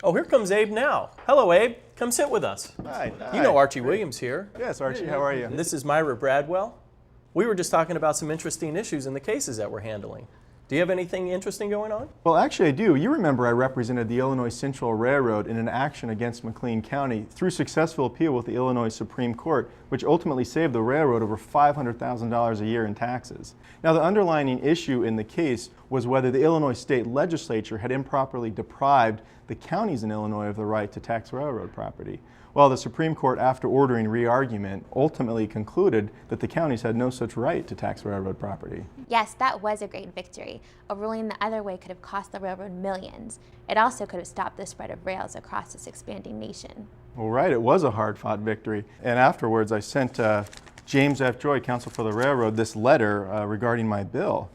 Oh, here comes Abe now. Hello, Abe. Come sit with us. Hi. You know Archie Williams here. Yes, Archie, how are you? This is Myra Bradwell. We were just talking about some interesting issues in the cases that we're handling. Do you have anything interesting going on? Well, actually I do. You remember I represented the Illinois Central Railroad in an action against McLean County through successful appeal with the Illinois Supreme Court, which ultimately saved the railroad over $500,000 a year in taxes. Now, the underlying issue in the case was whether the Illinois state legislature had improperly deprived the counties in Illinois of the right to tax railroad property. Well, the Supreme Court, after ordering re-argument, ultimately concluded that the counties had no such right to tax railroad property. Yes, that was a great victory. A ruling the other way could have cost the railroad millions. It also could have stopped the spread of rails across this expanding nation. Well, right, it was a hard-fought victory. And afterwards, I sent James F. Joy, counsel for the railroad, this letter regarding my bill.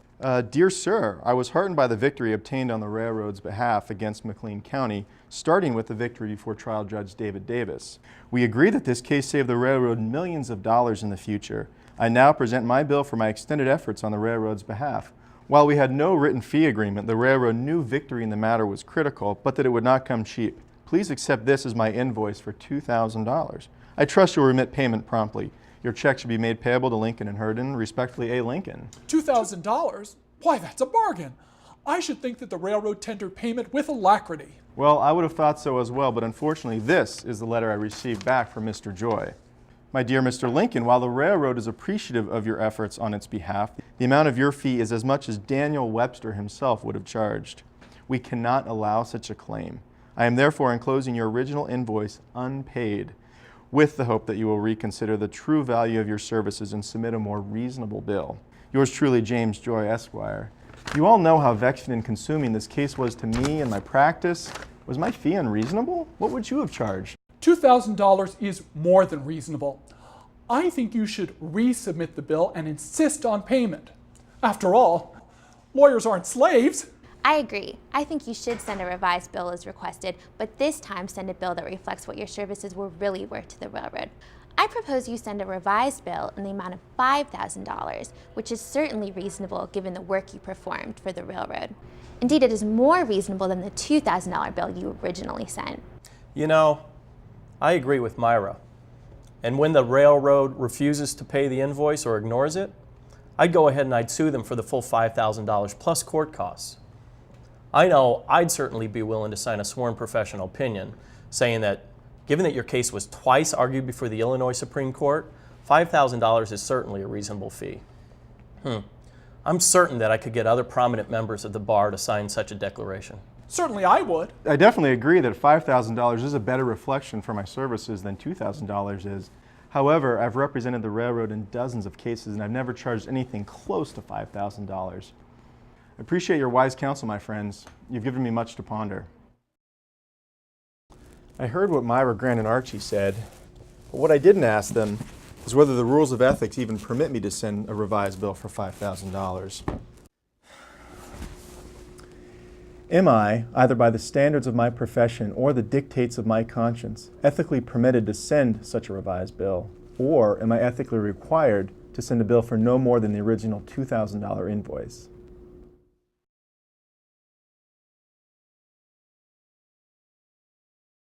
Dear Sir, I was heartened by the victory obtained on the railroad's behalf against McLean County, starting with the victory before trial Judge David Davis. We agree that this case saved the railroad millions of dollars in the future. I now present my bill for my extended efforts on the railroad's behalf. While we had no written fee agreement, the railroad knew victory in the matter was critical, but that it would not come cheap. Please accept this as my invoice for $2,000. I trust you'll remit payment promptly. Your check should be made payable to Lincoln and Herndon. Respectfully, A. Lincoln. $2,000? Why, that's a bargain. I should think that the railroad tendered payment with alacrity. Well, I would have thought so as well, but unfortunately this is the letter I received back from Mr. Joy. My dear Mr. Lincoln, while the railroad is appreciative of your efforts on its behalf, the amount of your fee is as much as Daniel Webster himself would have charged. We cannot allow such a claim. I am therefore enclosing your original invoice unpaid, with the hope that you will reconsider the true value of your services and submit a more reasonable bill. Yours truly, James Joy, Esquire. You all know how vexing and consuming this case was to me and my practice. Was my fee unreasonable? What would you have charged? $2,000 is more than reasonable. I think you should resubmit the bill and insist on payment. After all, lawyers aren't slaves. I agree. I think you should send a revised bill as requested, but this time send a bill that reflects what your services were really worth to the railroad. I propose you send a revised bill in the amount of $5,000, which is certainly reasonable given the work you performed for the railroad. Indeed, it is more reasonable than the $2,000 bill you originally sent. You know, I agree with Myra. And when the railroad refuses to pay the invoice or ignores it, I'd go ahead and I'd sue them for the full $5,000 plus court costs. I know I'd certainly be willing to sign a sworn professional opinion saying that given that your case was twice argued before the Illinois Supreme Court, $5,000 is certainly a reasonable fee. I'm certain that I could get other prominent members of the bar to sign such a declaration. Certainly I would. I definitely agree that $5,000 is a better reflection for my services than $2,000 is. However, I've represented the railroad in dozens of cases and I've never charged anything close to $5,000. I appreciate your wise counsel, my friends. You've given me much to ponder. I heard what Myra, Grant, and Archie said, but what I didn't ask them is whether the rules of ethics even permit me to send a revised bill for $5,000. Am I, either by the standards of my profession or the dictates of my conscience, ethically permitted to send such a revised bill? Or am I ethically required to send a bill for no more than the original $2,000 invoice?